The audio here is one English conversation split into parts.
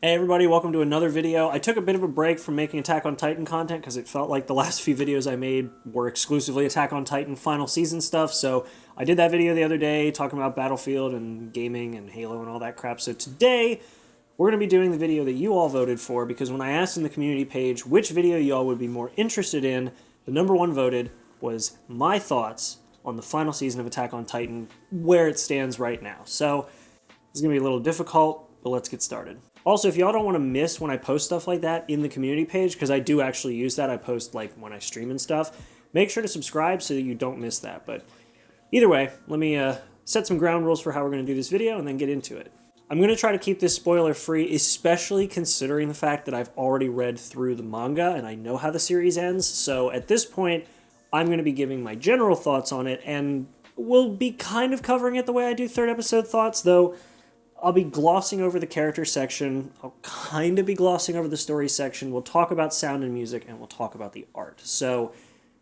Hey everybody, welcome to another video. I took a bit of a break from making Attack on Titan content because it felt like the last few videos I made were exclusively Attack on Titan final season stuff, so I did that video the other day talking about Battlefield and gaming and Halo and all that crap. So today, we're going to be doing the video that you all voted for, because when I asked in the community page which video y'all would be more interested in, the number one voted was my thoughts on the final season of Attack on Titan, where it stands right now. So, it's going to be a little difficult, but let's get started. Also, if y'all don't want to miss when I post stuff like that in the community page, because I do actually use that, I post like when I stream and stuff, make sure to subscribe so that you don't miss that. But either way, let me set some ground rules for how we're going to do this video and then get into it. I'm going to try to keep this spoiler free, especially considering the fact that I've already read through the manga and I know how the series ends. So at this point, I'm going to be giving my general thoughts on it, and we'll be kind of covering it the way I do third episode thoughts, though I'll be glossing over the character section, I'll kind of be glossing over the story section, we'll talk about sound and music, and we'll talk about the art. So,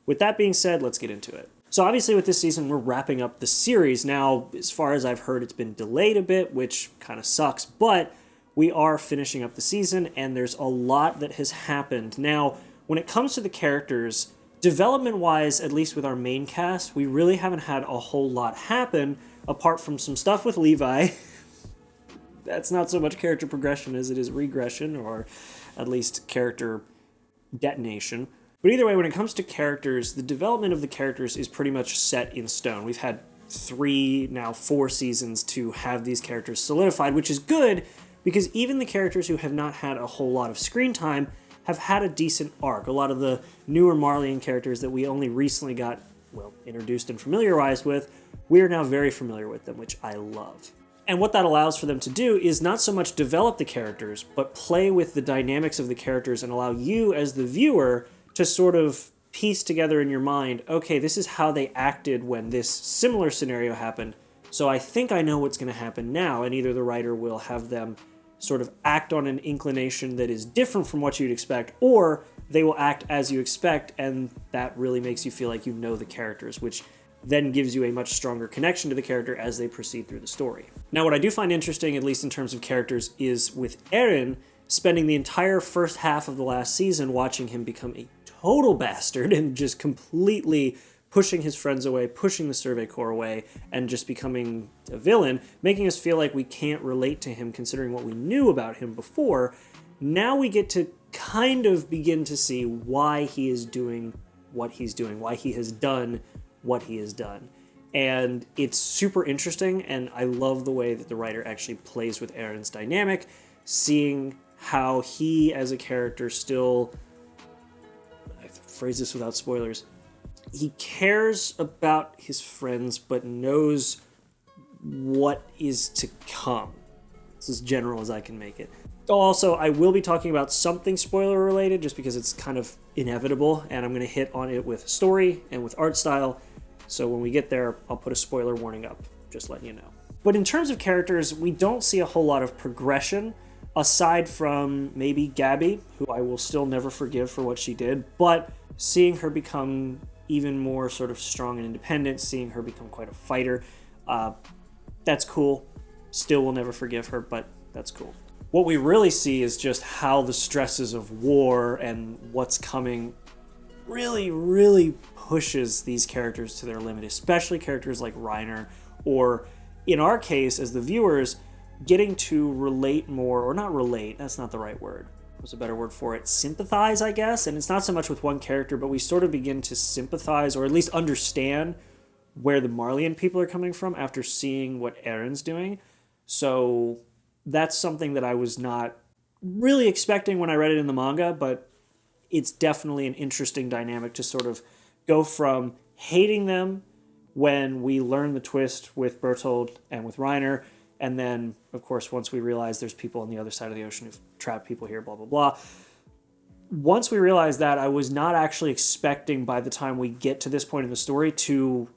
with that being said, let's get into it. So obviously with this season, we're wrapping up the series. Now, as far as I've heard, it's been delayed a bit, which kind of sucks, but we are finishing up the season, and there's a lot that has happened. Now, when it comes to the characters, development-wise, at least with our main cast, we really haven't had a whole lot happen, apart from some stuff with Levi. That's not so much character progression as it is regression, or at least character detonation. But either way, when it comes to characters, the development of the characters is pretty much set in stone. We've had 3, now 4 seasons to have these characters solidified, which is good, because even the characters who have not had a whole lot of screen time have had a decent arc. A lot of the newer Marleyan characters that we only recently got, well, introduced and familiarized with, we are now very familiar with them, which I love. And what that allows for them to do is not so much develop the characters, but play with the dynamics of the characters and allow you as the viewer to sort of piece together in your mind, okay, this is how they acted when this similar scenario happened, so I think I know what's going to happen now, and either the writer will have them sort of act on an inclination that is different from what you'd expect, or they will act as you expect, and that really makes you feel like you know the characters, which then gives you a much stronger connection to the character as they proceed through the story. Now, what I do find interesting, at least in terms of characters, is with Eren spending the entire first half of the last season watching him become a total bastard and just completely pushing his friends away, pushing the Survey Corps away, and just becoming a villain, making us feel like we can't relate to him considering what we knew about him before. Now we get to kind of begin to see why he is doing what he's doing, why he has done what he has done. And it's super interesting, and I love the way that the writer actually plays with Eren's dynamic, seeing how he as a character still, I phrase this without spoilers, he cares about his friends but knows what is to come. It's as general as I can make it. Also, I will be talking about something spoiler related just because it's kind of inevitable, and I'm going to hit on it with story and with art style. So when we get there, I'll put a spoiler warning up, just letting you know. But in terms of characters, we don't see a whole lot of progression, aside from maybe Gabby, who I will still never forgive for what she did, but seeing her become even more sort of strong and independent, seeing her become quite a fighter, that's cool. Still will never forgive her, but that's cool. What we really see is just how the stresses of war and what's coming really pushes these characters to their limit, especially characters like Reiner, or in our case, as the viewers, getting to relate more, or not relate, that's not the right word, what's a better word for it, sympathize, I guess, and it's not so much with one character, but we sort of begin to sympathize, or at least understand where the Marleyan people are coming from after seeing what Eren's doing. So that's something that I was not really expecting when I read it in the manga, but it's definitely an interesting dynamic to sort of go from hating them when we learn the twist with Bertold and with Reiner, and then, of course, once we realize there's people on the other side of the ocean who've trapped people here, blah, blah, blah. Once we realize that, I was not actually expecting by the time we get to this point in the story to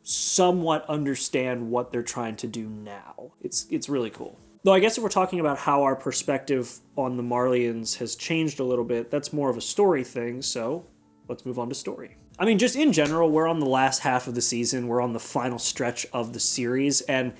somewhat understand what they're trying to do now. It's really cool. Though I guess if we're talking about how our perspective on the Marleyans has changed a little bit, that's more of a story thing, so let's move on to story. I mean, just in general, we're on the last half of the season, we're on the final stretch of the series, and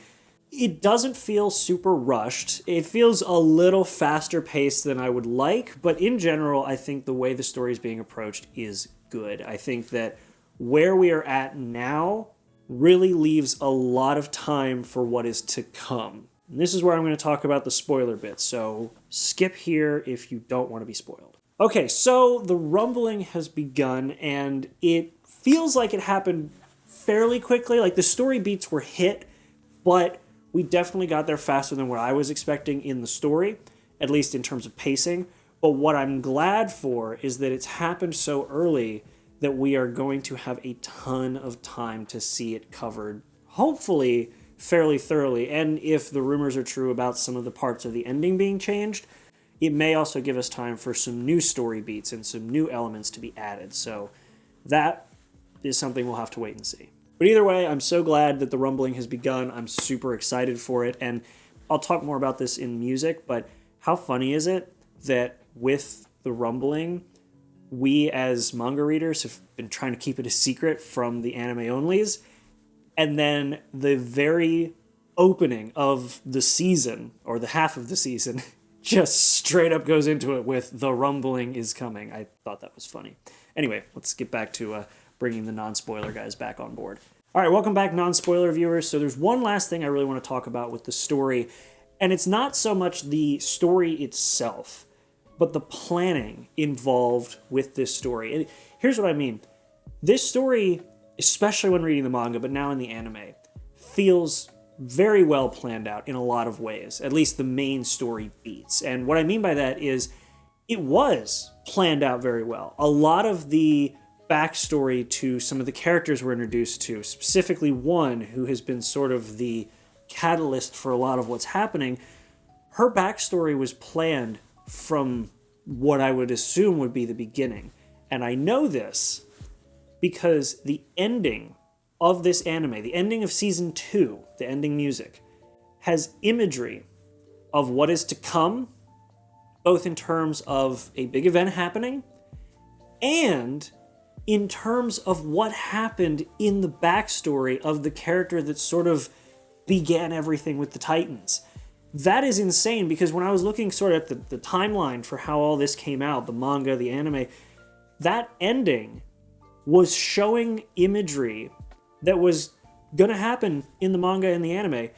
It doesn't feel super rushed. It feels a little faster paced than I would like, but in general, I think the way the story is being approached is good. I think that where we are at now really leaves a lot of time for what is to come. And this is where I'm going to talk about the spoiler bit, so skip here if you don't want to be spoiled. Okay, so the rumbling has begun, and it feels like it happened fairly quickly. Like, the story beats were hit, but we definitely got there faster than what I was expecting in the story, at least in terms of pacing. But what I'm glad for is that it's happened so early that we are going to have a ton of time to see it covered, hopefully fairly thoroughly. And if the rumors are true about some of the parts of the ending being changed, it may also give us time for some new story beats and some new elements to be added. So that is something we'll have to wait and see. But either way, I'm so glad that the rumbling has begun. I'm super excited for it. And I'll talk more about this in music, but how funny is it that with the rumbling, we as manga readers have been trying to keep it a secret from the anime onlys, and then the very opening of the season, or the half of the season, just straight up goes into it with "the rumbling is coming." I thought that was funny. Anyway, let's get back to bringing the non-spoiler guys back on board. All right, welcome back, non-spoiler viewers. So there's one last thing I really want to talk about with the story, and it's not so much the story itself, but the planning involved with this story. And here's what I mean. This story, especially when reading the manga, but now in the anime, feels very well planned out in a lot of ways, at least the main story beats. And what I mean by that is it was planned out very well. A lot of the backstory to some of the characters we're introduced to, specifically one who has been sort of the catalyst for a lot of what's happening, her backstory was planned from what I would assume would be the beginning. And I know this because the ending of this anime, the ending of season 2, the ending music, has imagery of what is to come, both in terms of a big event happening and in terms of what happened in the backstory of the character that sort of began everything with the Titans. That is insane, because when I was looking sort of at the timeline for how all this came out, the manga, the anime, that ending was showing imagery that was going to happen in the manga and the anime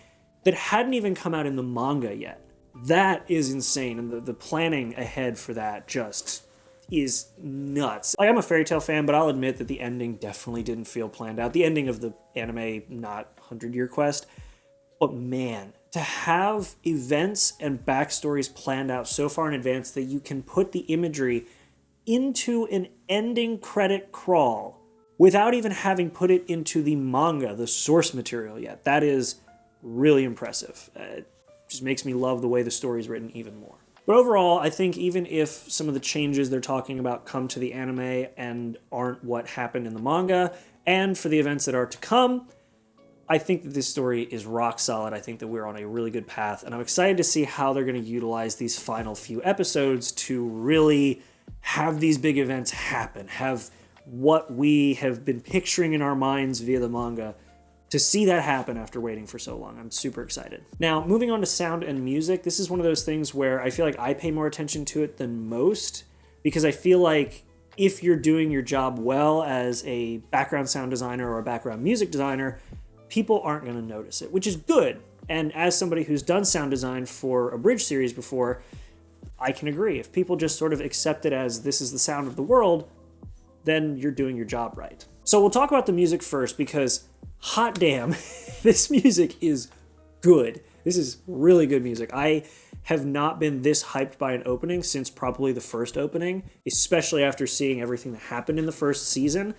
that hadn't even come out in the manga yet. That is insane, and the planning ahead for that just is nuts. Like, I'm a fairy tale fan, but I'll admit that the ending definitely didn't feel planned out. The ending of the anime, not 100-Year Quest, but man, to have events and backstories planned out so far in advance that you can put the imagery into an ending credit crawl without even having put it into the manga, the source material yet, that is really impressive. It just makes me love the way the story is written even more. But overall, I think even if some of the changes they're talking about come to the anime and aren't what happened in the manga, and for the events that are to come, I think that this story is rock solid. I think that we're on a really good path, and I'm excited to see how they're going to utilize these final few episodes to really have these big events happen, have what we have been picturing in our minds via the manga, to see that happen after waiting for so long. I'm super excited. Now, moving on to sound and music, this is one of those things where I feel like I pay more attention to it than most, because I feel like if you're doing your job well as a background sound designer or a background music designer, people aren't going to notice it, which is good. And as somebody who's done sound design for a Bridge series before, I can agree. If people just sort of accept it as this is the sound of the world, then you're doing your job right. So we'll talk about the music first, because hot damn, this music is good. This is really good music. I have not been this hyped by an opening since probably the first opening, especially after seeing everything that happened in the first season.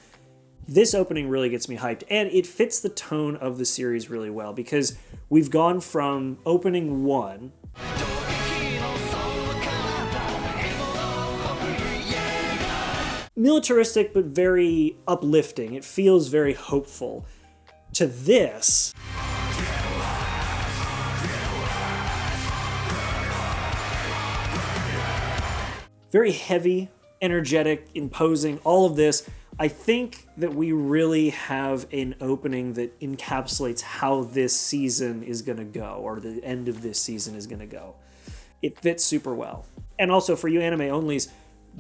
This opening really gets me hyped, and it fits the tone of the series really well, because we've gone from opening 1 militaristic but very uplifting. It feels very hopeful. To this, very heavy, energetic, imposing, all of this. I think that we really have an opening that encapsulates how this season is going to go, or the end of this season is going to go. It fits super well. And also for you anime onlys,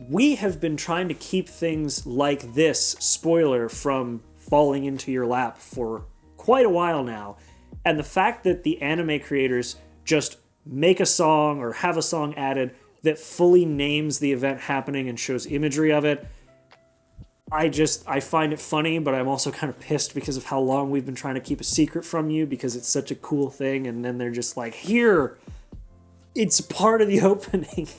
we have been trying to keep things like this spoiler from falling into your lap for quite a while now. And the fact that the anime creators just make a song or have a song added that fully names the event happening and shows imagery of it, I find it funny, but I'm also kind of pissed because of how long we've been trying to keep a secret from you because it's such a cool thing, and then they're just like, here, it's part of the opening.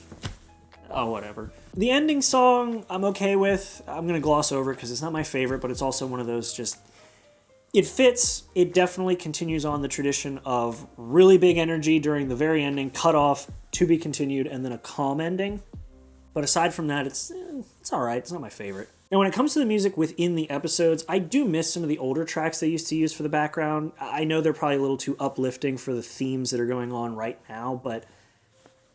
Oh, whatever. The ending song, I'm okay with. I'm going to gloss over because it's not my favorite, but it's also one of those just... It fits. It definitely continues on the tradition of really big energy during the very ending, cut off, to be continued, and then a calm ending. But aside from that, it's all right. It's not my favorite. Now, when it comes to the music within the episodes, I do miss some of the older tracks they used to use for the background. I know they're probably a little too uplifting for the themes that are going on right now, but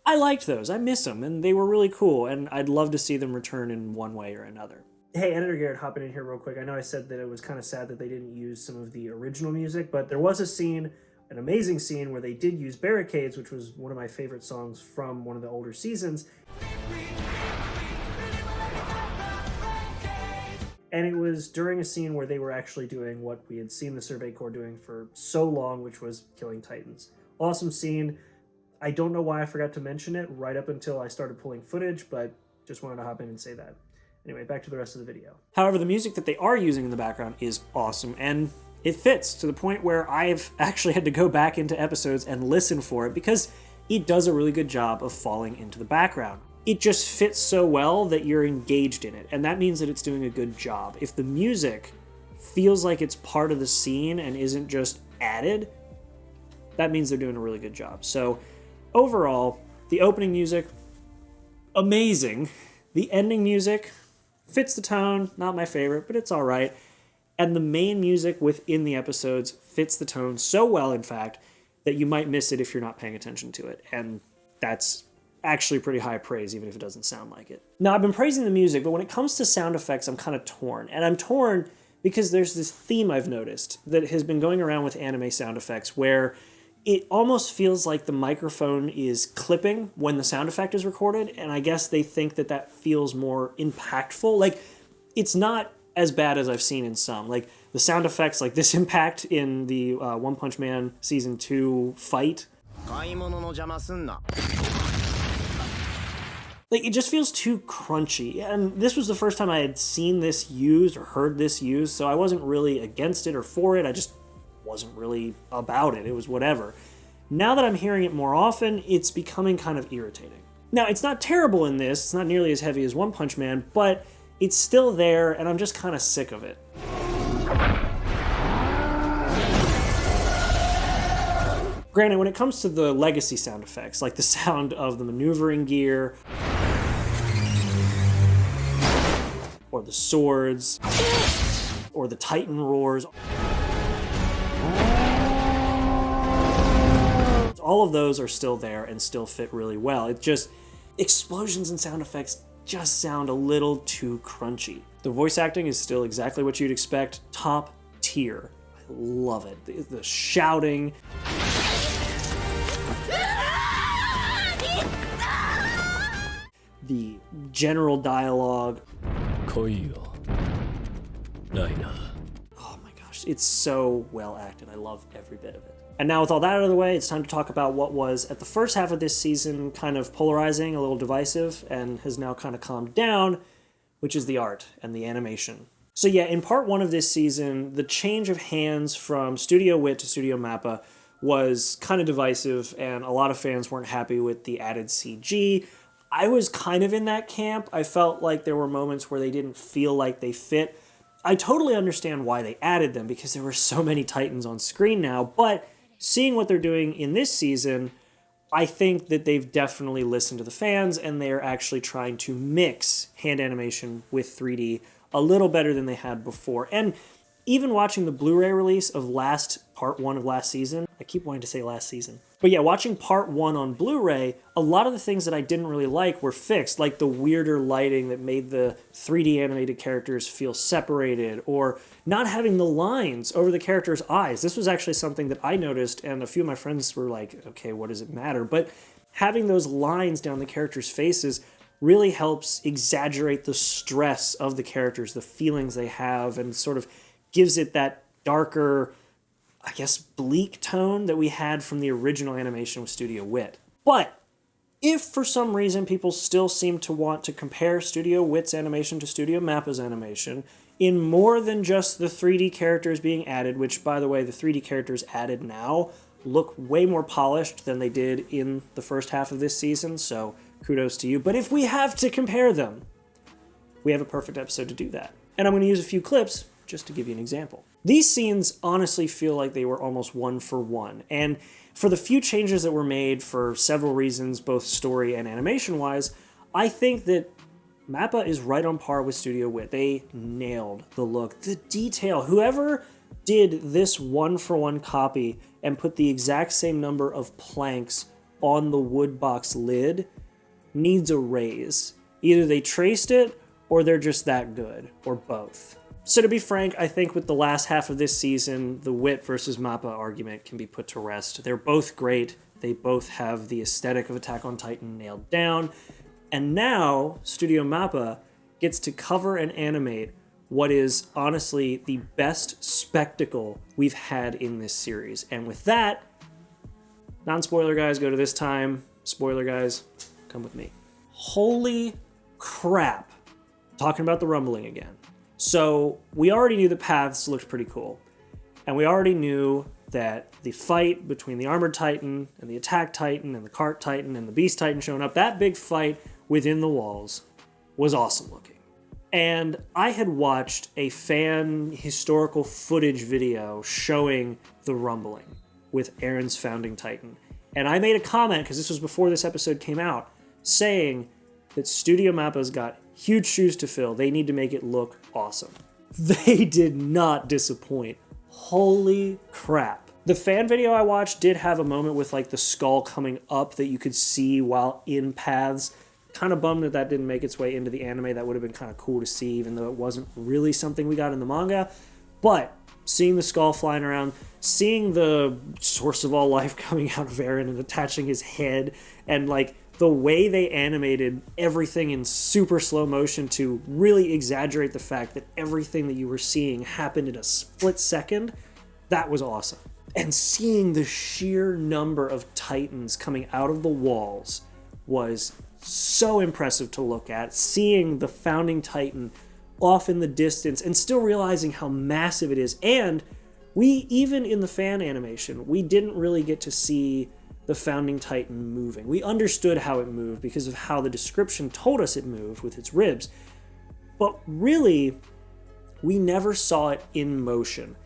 I liked those. I miss them, and they were really cool, and I'd love to see them return in one way or another. Hey, Editor Garrett, hopping in here real quick. I know I said that it was kind of sad that they didn't use some of the original music, but there was a scene, an amazing scene, where they did use Barricades, which was one of my favorite songs from one of the older seasons. And it was during a scene where they were actually doing what we had seen the Survey Corps doing for so long, which was killing Titans. Awesome scene. I don't know why I forgot to mention it right up until I started pulling footage, but just wanted to hop in and say that. Anyway, back to the rest of the video. However, the music that they are using in the background is awesome, and it fits to the point where I've actually had to go back into episodes and listen for it because it does a really good job of falling into the background. It just fits so well that you're engaged in it, and that means that it's doing a good job. If the music feels like it's part of the scene and isn't just added, that means they're doing a really good job. So overall, the opening music, amazing. The ending music fits the tone, not my favorite, but it's all right. And the main music within the episodes fits the tone so well, in fact, that you might miss it if you're not paying attention to it. And that's actually pretty high praise, even if it doesn't sound like it. Now, I've been praising the music, but when it comes to sound effects, I'm kind of torn. And I'm torn because there's this theme I've noticed that has been going around with anime sound effects where it almost feels like the microphone is clipping when the sound effect is recorded, and I guess they think that that feels more impactful. Like, it's not as bad as I've seen in some. Like, the sound effects, like this impact in the One Punch Man Season 2 fight. Like, it just feels too crunchy. And this was the first time I had seen this used or heard this used, so I wasn't really against it or for it. I just wasn't really about it. It was whatever. Now that I'm hearing it more often, it's becoming kind of irritating. Now, it's not terrible in this. It's not nearly as heavy as One Punch Man, but it's still there, and I'm just kind of sick of it. Granted, when it comes to the legacy sound effects, like the sound of the maneuvering gear, or the swords, or the Titan roars, all of those are still there and still fit really well. It just, explosions and sound effects just sound a little too crunchy. The voice acting is still exactly what you'd expect. Top tier. I love it. The shouting. The general dialogue. Oh my gosh, it's so well acted. I love every bit of it. And now with all that out of the way, it's time to talk about what was, at the first half of this season, kind of polarizing, a little divisive, and has now kind of calmed down, which is the art and the animation. So yeah, in part one of this season, the change of hands from Studio Wit to Studio Mappa was kind of divisive, and a lot of fans weren't happy with the added CG. I was kind of in that camp. I felt like there were moments where they didn't feel like they fit. I totally understand why they added them, because there were so many Titans on screen now, but seeing what they're doing in this season, I think that they've definitely listened to the fans, and they're actually trying to mix hand animation with 3D a little better than they had before. And even watching the Blu-ray release of part 1 of last season, I keep wanting to say last season, but yeah, watching part 1 on Blu-ray, a lot of the things that I didn't really like were fixed, like the weirder lighting that made the 3D animated characters feel separated, or not having the lines over the characters' eyes. This was actually something that I noticed, and a few of my friends were like, okay, what does it matter? But having those lines down the characters' faces really helps exaggerate the stress of the characters, the feelings they have, and sort of gives it that darker, I guess, bleak tone that we had from the original animation with Studio Wit. But if for some reason people still seem to want to compare Studio Wit's animation to Studio Mappa's animation in more than just the 3D characters being added, which, by the way, the 3D characters added now look way more polished than they did in the first half of this season, so kudos to you. But if we have to compare them, we have a perfect episode to do that. And I'm going to use a few clips just to give you an example. These scenes honestly feel like they were almost one for one, and for the few changes that were made for several reasons, both story and animation-wise, I think that Mappa is right on par with Studio Wit. They nailed the look, the detail. Whoever did this one-for-one copy and put the exact same number of planks on the wood box lid needs a raise. Either they traced it or they're just that good, or both. So to be frank, I think with the last half of this season, the Wit versus Mappa argument can be put to rest. They're both great. They both have the aesthetic of Attack on Titan nailed down. And now, Studio Mappa gets to cover and animate what is honestly the best spectacle we've had in this series. And with that, non-spoiler guys, go to this time. Spoiler guys, come with me. Holy crap. Talking about the rumbling again. So we already knew the paths looked pretty cool. And we already knew that the fight between the Armored Titan and the Attack Titan and the Cart Titan and the Beast Titan showing up, that big fight within the walls was awesome looking. And I had watched a fan historical footage video showing the rumbling with Aaron's Founding Titan. And I made a comment, because this was before this episode came out, saying that Studio Mappa's got huge shoes to fill. They need to make it look awesome. They did not disappoint. Holy crap. The fan video I watched did have a moment with like the skull coming up that you could see while in paths. Kind of bummed that that didn't make its way into the anime. That would have been kind of cool to see, even though it wasn't really something we got in the manga. But seeing the skull flying around, seeing the source of all life coming out of Eren and attaching his head, and like the way they animated everything in super slow motion to really exaggerate the fact that everything that you were seeing happened in a split second, that was awesome. And seeing the sheer number of Titans coming out of the walls was so impressive to look at. Seeing the Founding Titan off in the distance and still realizing how massive it is. And we, even in the fan animation, we didn't really get to see the Founding Titan moving. We understood how it moved because of how the description told us it moved with its ribs. But really, we never saw it in motion.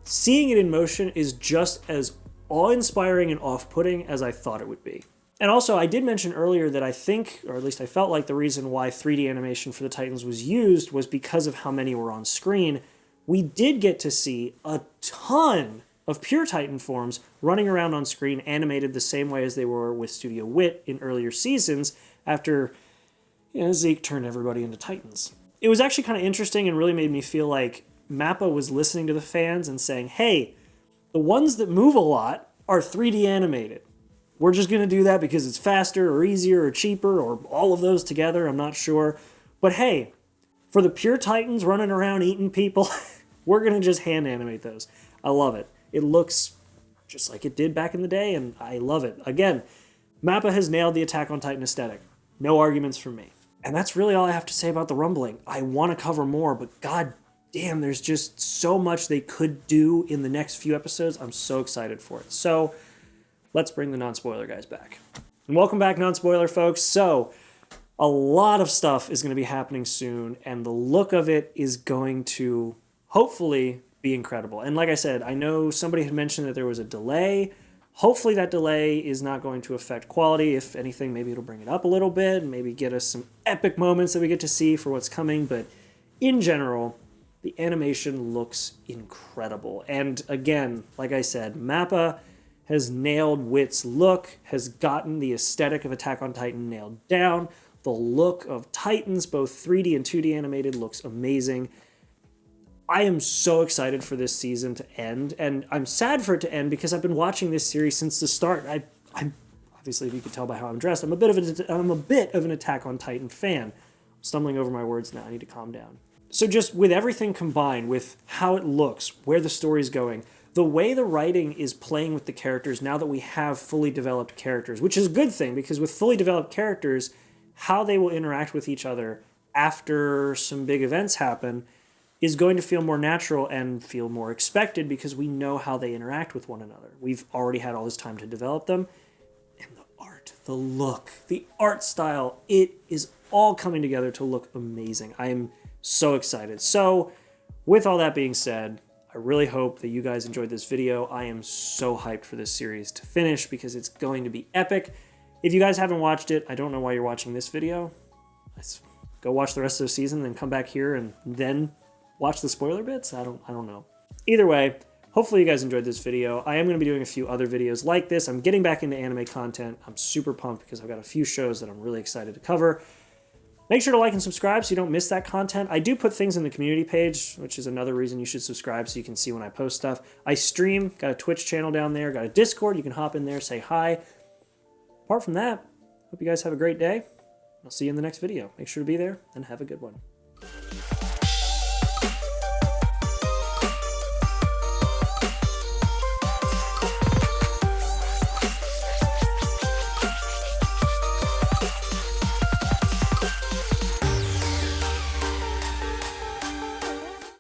Seeing it in motion is just as awe-inspiring and off-putting as I thought it would be. And also, I did mention earlier that I think, or at least I felt like the reason why 3D animation for the Titans was used was because of how many were on screen. We did get to see a ton of pure Titan forms running around on screen, animated the same way as they were with Studio Wit in earlier seasons after Zeke turned everybody into Titans. It was actually kind of interesting and really made me feel like Mappa was listening to the fans and saying, hey, the ones that move a lot are 3D animated. We're just going to do that because it's faster or easier or cheaper or all of those together, I'm not sure. But hey, for the pure Titans running around eating people, we're going to just hand animate those. I love it. It looks just like it did back in the day, and I love it. Again, Mappa has nailed the Attack on Titan aesthetic. No arguments from me. And that's really all I have to say about the rumbling. I want to cover more, but god damn, there's just so much they could do in the next few episodes. I'm so excited for it. So let's bring the non-spoiler guys back. And welcome back, non-spoiler folks. So a lot of stuff is going to be happening soon, and the look of it is going to hopefully be incredible. And like I said, I know somebody had mentioned that there was a delay. Hopefully that delay is not going to affect quality. If anything, maybe it'll bring it up a little bit and maybe get us some epic moments that we get to see for what's coming. But in general, the animation looks incredible. And again, like I said, Mappa has nailed Wit's look, has gotten the aesthetic of Attack on Titan nailed down. The look of Titans, both 3D and 2D animated, looks amazing. I am so excited for this season to end, and I'm sad for it to end because I've been watching this series since the start. I'm obviously, if you could tell by how I'm dressed, I'm a bit of an Attack on Titan fan. I'm stumbling over my words now. I need to calm down. So just with everything combined, with how it looks, where the story's going, the way the writing is playing with the characters now that we have fully developed characters, which is a good thing because with fully developed characters, how they will interact with each other after some big events happen is going to feel more natural and feel more expected because we know how they interact with one another. We've already had all this time to develop them. And the art, the look, the art style, it is all coming together to look amazing. I am so excited. So with all that being said, I really hope that you guys enjoyed this video. I am so hyped for this series to finish because it's going to be epic. If you guys haven't watched it, I don't know why you're watching this video. Let's go watch the rest of the season, then come back here and then watch the spoiler bits. I don't know. Either way, hopefully you guys enjoyed this video. I am going to be doing a few other videos like this. I'm getting back into anime content. I'm super pumped because I've got a few shows that I'm really excited to cover. Make sure to like and subscribe so you don't miss that content. I do put things in the community page, which is another reason you should subscribe so you can see when I post stuff. I stream, got a Twitch channel down there, got a Discord. You can hop in there, say hi. Apart from that, hope you guys have a great day. I'll see you in the next video. Make sure to be there and have a good one.